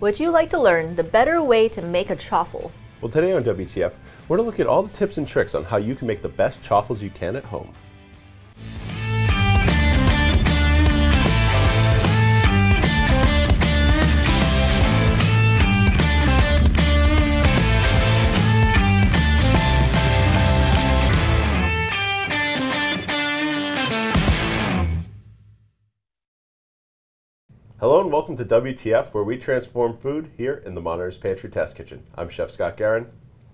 Would you like to learn the better way to make a chaffle? Well, today on WTF, we're going to look at all the tips and tricks on how you can make the best chaffles you can at home. Hello and welcome to WTF, where we transform food here in the Modernist Pantry Test Kitchen. I'm Chef Scott and Janie.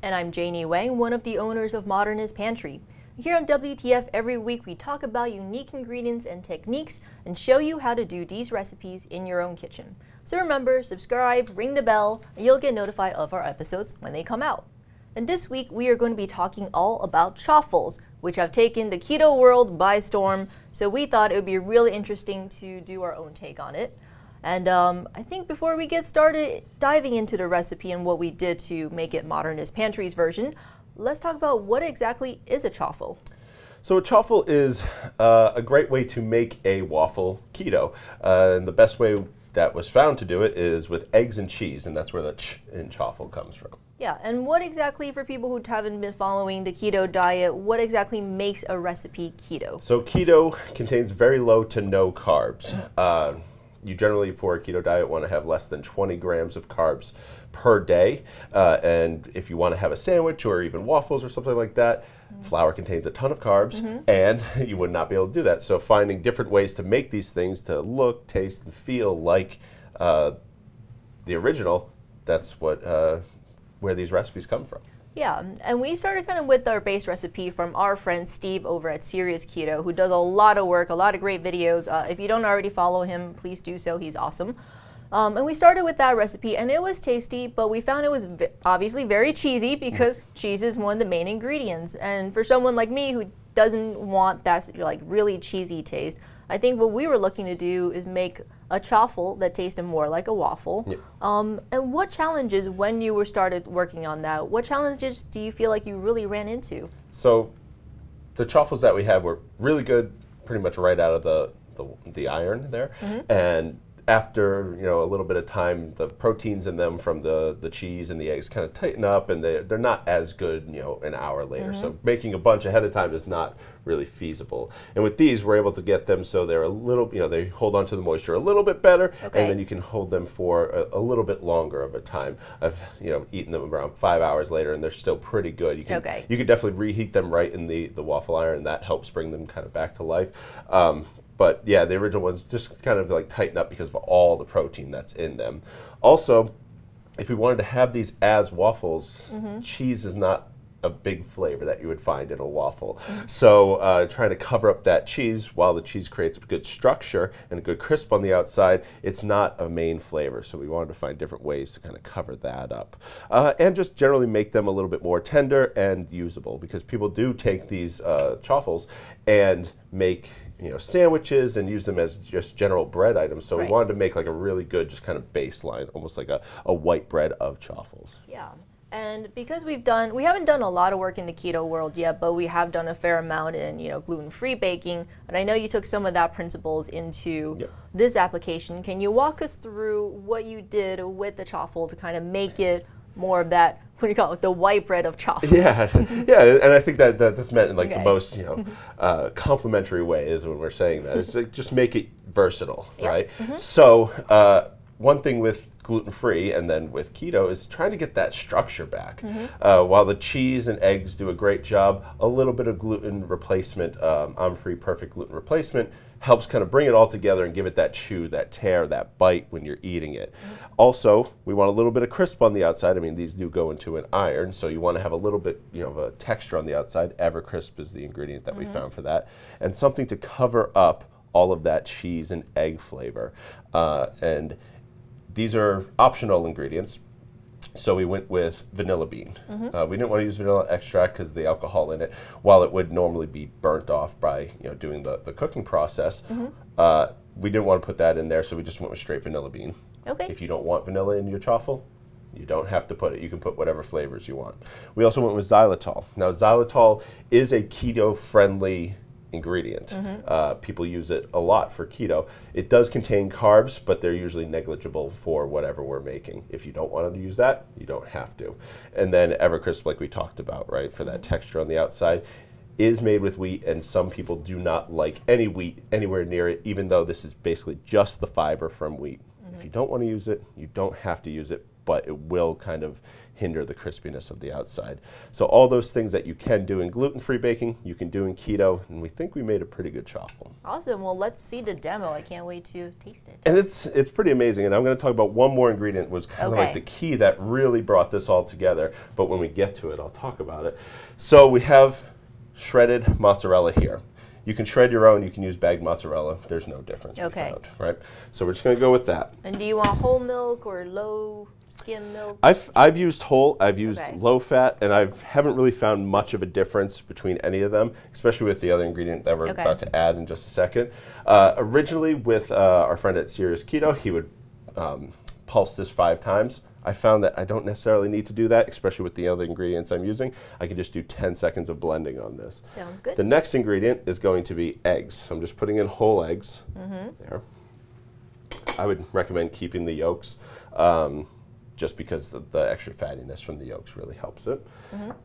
And I'm Janie Wang, one of the owners of Modernist Pantry. Here on WTF, every week we talk about unique ingredients and techniques and show you how to do these recipes in your own kitchen. So remember, subscribe, ring the bell, and you'll get notified of our episodes when they come out. And this week we are going to be talking all about chaffles, which have taken the keto world by storm. So we thought it would be really interesting to do our own take on it. And I think before we get started diving into the recipe and what we did to make it Modernist Pantry's version, let's talk about what exactly is a chaffle. So a chaffle is a great way to make a waffle keto. And the best way that was found to do it is with eggs and cheese, and that's where the ch in chaffle comes from. Yeah, and what exactly, for people who haven't been following the keto diet, what exactly makes a recipe keto? So keto contains very low to no carbs. You generally, for a keto diet, want to have less than 20 grams of carbs per day. And if you want to have a sandwich or even waffles or something like that, flour contains a ton of carbs, and you would not be able to do that. So finding different ways to make these things to look, taste, and feel like the original, that's what where these recipes come from. Yeah, and we started kind of with our base recipe from our friend Steve over at Serious Keto, who does a lot of work, a lot of great videos. If you don't already follow him, please do so. He's awesome. And we started with that recipe, and it was tasty, but we found it was obviously very cheesy because cheese is one of the main ingredients. And for someone like me who doesn't want that like really cheesy taste, I think what we were looking to do is make a chaffle that tasted more like a waffle. Yep. And what challenges, when you started working on that, what challenges do you feel like you really ran into? So the chaffles that we had were really good, pretty much right out of the iron there, and after a little bit of time, the proteins in them from the cheese and the eggs kind of tighten up, and they're not as good an hour later. So making a bunch ahead of time is not really feasible. And with these, we're able to get them so they're a little, they hold on to the moisture a little bit better, and then you can hold them for a little bit longer of a time. I've eaten them around 5 hours later, and they're still pretty good. You can you can definitely reheat them right in the waffle iron, and that helps bring them kind of back to life. But yeah, the original ones just kind of like tighten up because of all the protein that's in them. Also, if we wanted to have these as waffles, cheese is not a big flavor that you would find in a waffle. So trying to cover up that cheese, while the cheese creates a good structure and a good crisp on the outside, it's not a main flavor. So we wanted to find different ways to kind of cover that up. And just generally make them a little bit more tender and usable, because people do take these chaffles and make sandwiches and use them as just general bread items. So we wanted to make like a really good, just kind of baseline, almost like a white bread of chaffles. Yeah. And because we haven't done a lot of work in the keto world yet, but we have done a fair amount in, gluten-free baking. And I know you took some of that principles into this application. Can you walk us through what you did with the chaffle to kind of make it more of that, what do you call it, the white bread of chaffle? Yeah, and I think that that's meant in like the most, complimentary way is when we're saying that. It's like just make it versatile, right? So one thing with gluten-free and then with keto is trying to get that structure back. While the cheese and eggs do a great job, a little bit of gluten replacement, I'm-free perfect gluten replacement, helps kind of bring it all together and give it that chew, that tear, that bite when you're eating it. Also, we want a little bit of crisp on the outside. I mean, these do go into an iron, so you want to have a little bit, of a texture on the outside. EverCrisp is the ingredient that we found for that, and something to cover up all of that cheese and egg flavor. And these are optional ingredients. So we went with vanilla bean. We didn't want to use vanilla extract because of the alcohol in it, while it would normally be burnt off by doing the cooking process. We didn't want to put that in there, so we just went with straight vanilla bean. If you don't want vanilla in your chaffle, you don't have to put it. You can put whatever flavors you want. We also went with xylitol. Now xylitol is a keto-friendly ingredient. People use it a lot for keto. It does contain carbs, but they're usually negligible for whatever we're making. If you don't want to use that, you don't have to. And then EverCrisp, like we talked about, right, for that texture on the outside, is made with wheat, and some people do not like any wheat anywhere near it, even though this is basically just the fiber from wheat. If you don't want to use it, you don't have to use it, but it will kind of hinder the crispiness of the outside. So all those things that you can do in gluten-free baking, you can do in keto, and we think we made a pretty good chaffle. Awesome. Well, let's see the demo. I can't wait to taste it. And it's pretty amazing, and I'm going to talk about one more ingredient was kind of like the key that really brought this all together, but when we get to it, I'll talk about it. So we have shredded mozzarella here. You can shred your own, you can use bagged mozzarella. There's no difference we found, right? So we're just going to go with that. And do you want whole milk or low skim milk? I've used whole, I've used low fat, and I haven't really found much of a difference between any of them, especially with the other ingredient that we're about to add in just a second. Originally with our friend at Serious Keto, he would pulse this 5 times. I found that I don't necessarily need to do that, especially with the other ingredients I'm using. I can just do 10 seconds of blending on this. Sounds good. The next ingredient is going to be eggs. So I'm just putting in whole eggs there. I would recommend keeping the yolks just because the extra fattiness from the yolks really helps it.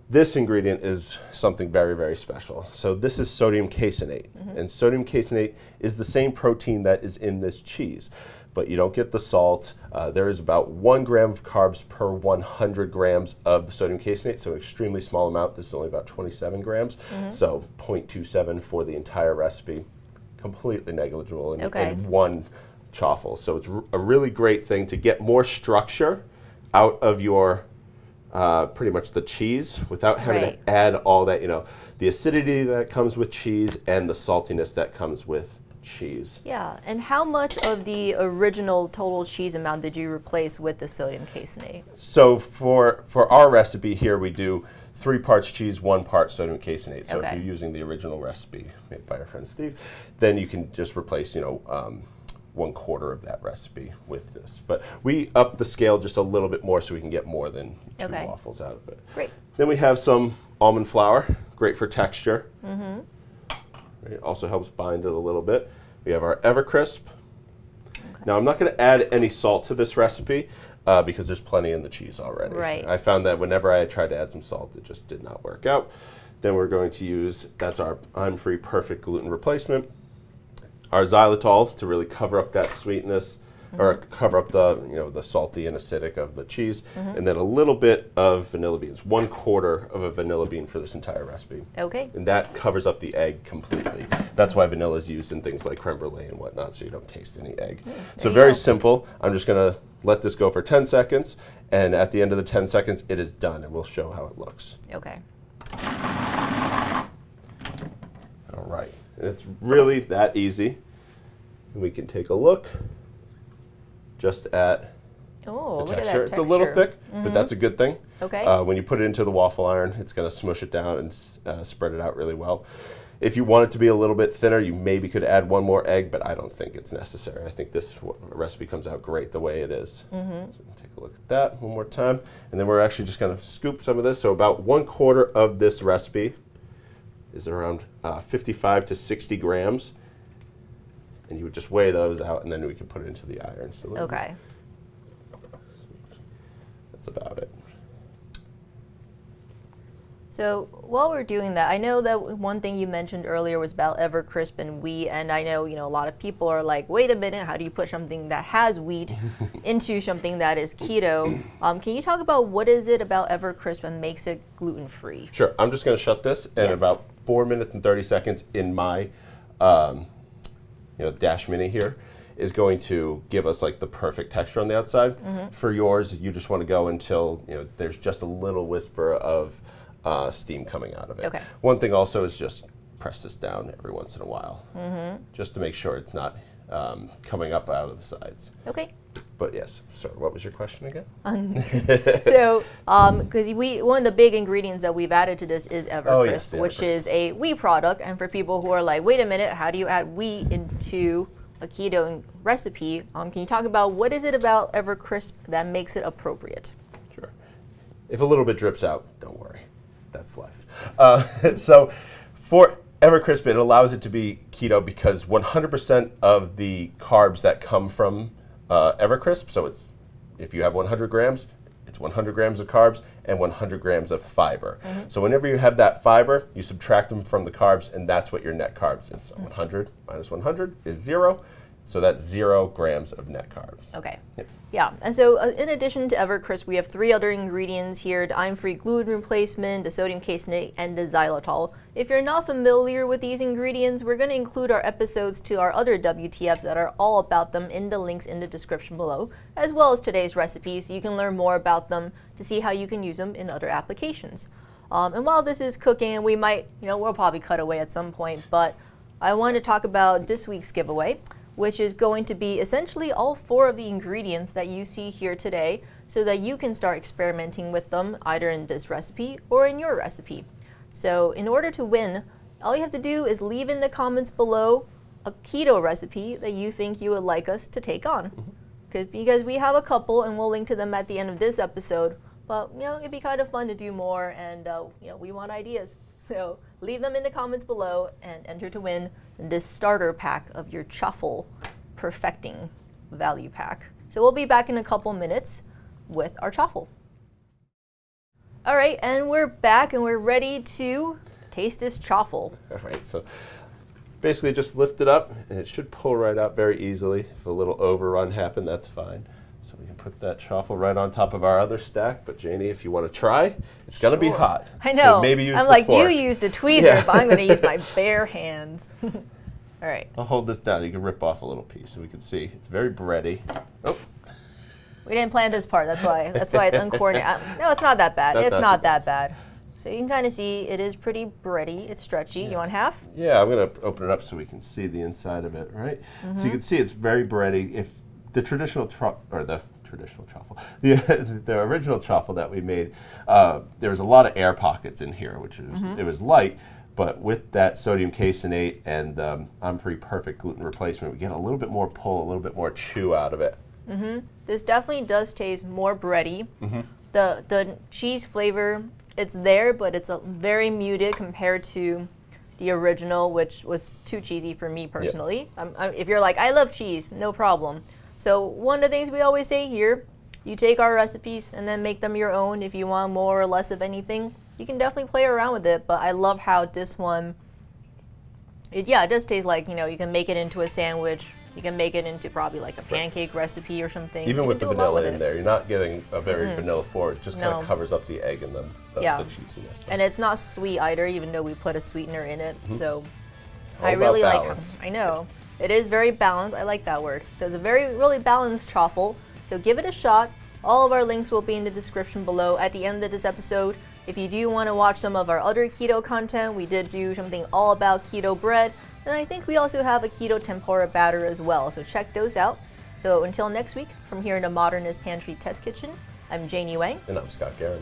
This ingredient is something very, very special. So this is sodium caseinate. And sodium caseinate is the same protein that is in this cheese, but you don't get the salt. There is about 1 gram of carbs per 100 grams of the sodium caseinate, so an extremely small amount. This is only about 27 grams, so 0.27 for the entire recipe. Completely negligible in one chaffle. So it's a really great thing to get more structure out of your pretty much the cheese without having to add all that, the acidity that comes with cheese and the saltiness that comes with cheese. Yeah, and how much of the original total cheese amount did you replace with the sodium caseinate? So for our recipe here, we do 3 parts cheese, 1 part sodium caseinate. So if you're using the original recipe made by our friend Steve, then you can just replace, 1/4 of that recipe with this. But we up the scale just a little bit more so we can get more than 2 waffles out of it. Great. Then we have some almond flour, great for texture. It also helps bind it a little bit. We have our EverCrisp. Now I'm not going to add any salt to this recipe because there's plenty in the cheese already. I found that whenever I tried to add some salt, it just did not work out. Then we're going to use, that's our I'm Free Perfect Gluten Replacement. Our xylitol to really cover up that sweetness, or cover up the the salty and acidic of the cheese, and then a little bit of vanilla beans, 1/4 of a vanilla bean for this entire recipe. And that covers up the egg completely. That's why vanilla is used in things like creme brulee and whatnot, so you don't taste any egg. So very simple. I'm just going to let this go for 10 seconds, and at the end of the 10 seconds, it is done, and we'll show how it looks. All right. And it's really that easy. And we can take a look just at the texture. It's a little thick, but that's a good thing. When you put it into the waffle iron, it's going to smush it down and spread it out really well. If you want it to be a little bit thinner, you maybe could add 1 more egg, but I don't think it's necessary. I think this recipe comes out great the way it is. So take a look at that one more time. And then we're actually just going to scoop some of this. So about 1/4 of this recipe is around 55 to 60 grams. And you would just weigh those out, and then we can put it into the iron. So that's about it. So while we're doing that, I know that one thing you mentioned earlier was about EverCrisp and wheat, and I know a lot of people are like, wait a minute, how do you put something that has wheat into something that is keto? Can you talk about what is it about EverCrisp and makes it gluten-free? Sure. I'm just going to shut this, and about 4 minutes and 30 seconds in my Dash Mini here is going to give us like the perfect texture on the outside. For yours, you just want to go until there's just a little whisper of steam coming out of it. One thing also is just press this down every once in a while, just to make sure it's not coming up out of the sides. But yes, sorry, what was your question again? So, because one of the big ingredients that we've added to this is EverCrisp, which is a wheat product. And for people who are like, wait a minute, how do you add wheat into a keto recipe? Can you talk about what is it about EverCrisp that makes it appropriate? Sure. If a little bit drips out, don't worry. That's life. So for EverCrisp, it allows it to be keto because 100% of the carbs that come from EverCrisp, so it's, if you have 100 grams, it's 100 grams of carbs and 100 grams of fiber. So whenever you have that fiber, you subtract them from the carbs, and that's what your net carbs is. So 100 minus 100 is 0. So that's 0 grams of net carbs. Okay. Yep. Yeah, and so in addition to EverCrisp, we have 3 other ingredients here: the iron-free gluten replacement, the sodium caseinate, and the xylitol. If you're not familiar with these ingredients, we're going to include our episodes to our other WTFs that are all about them in the links in the description below, as well as today's recipe, so you can learn more about them to see how you can use them in other applications. And while this is cooking, we might, we'll probably cut away at some point, but I want to talk about this week's giveaway, which is going to be essentially all 4 of the ingredients that you see here today, so that you can start experimenting with them either in this recipe or in your recipe. So in order to win, all you have to do is leave in the comments below a keto recipe that you think you would like us to take on. Because we have a couple, and we'll link to them at the end of this episode, but it'd be kind of fun to do more, and we want ideas. So leave them in the comments below and enter to win this starter pack of your Chaffle Perfecting Value Pack. So we'll be back in a couple minutes with our Chaffle. All right, and we're back and we're ready to taste this Chaffle. All right, so basically just lift it up and it should pull right out very easily. If a little overrun happened, that's fine. So we can put that Chaffle right on top of our other stack. But Janie, if you want to try, it's going to be hot. I know. So maybe use I'm the like, fork. you used a tweezer, but I'm going to use my bare hands. All right. I'll hold this down. You can rip off a little piece so we can see. It's very bready. Oh. We didn't plan this part. That's why it's uncoordinated. No, it's not that bad. It's not that bad. So you can kind of see it is pretty bready. It's stretchy. Yeah. You want half? Yeah, I'm going to open it up so we can see the inside of it, right? So you can see it's very bready. If the traditional Chaffle, the original Chaffle that we made, there was a lot of air pockets in here, which is it was light, but with that sodium caseinate and I'm-free perfect gluten replacement, we get a little bit more pull, a little bit more chew out of it. This definitely does taste more bready. The cheese flavor, it's there, but it's very muted compared to the original, which was too cheesy for me personally. Yep. If you're like, I love cheese, no problem. So one of the things we always say here, you take our recipes and then make them your own. If you want more or less of anything, you can definitely play around with it. But I love how this one, it does taste like, you can make it into a sandwich. You can make it into probably like a pancake recipe or something. Even with the vanilla in there, you're not getting a very vanilla forward. It just kind of covers up the egg and the cheesiness. And it's not sweet either, even though we put a sweetener in it. So I really like it. I know. It is very balanced. I like that word. So it's a really balanced Chaffle. So give it a shot. All of our links will be in the description below at the end of this episode. If you do want to watch some of our other keto content, we did do something all about keto bread. And I think we also have a keto tempura batter as well. So check those out. So until next week, from here in the Modernist Pantry Test Kitchen, I'm Janie Wang. And I'm Scott Guerin.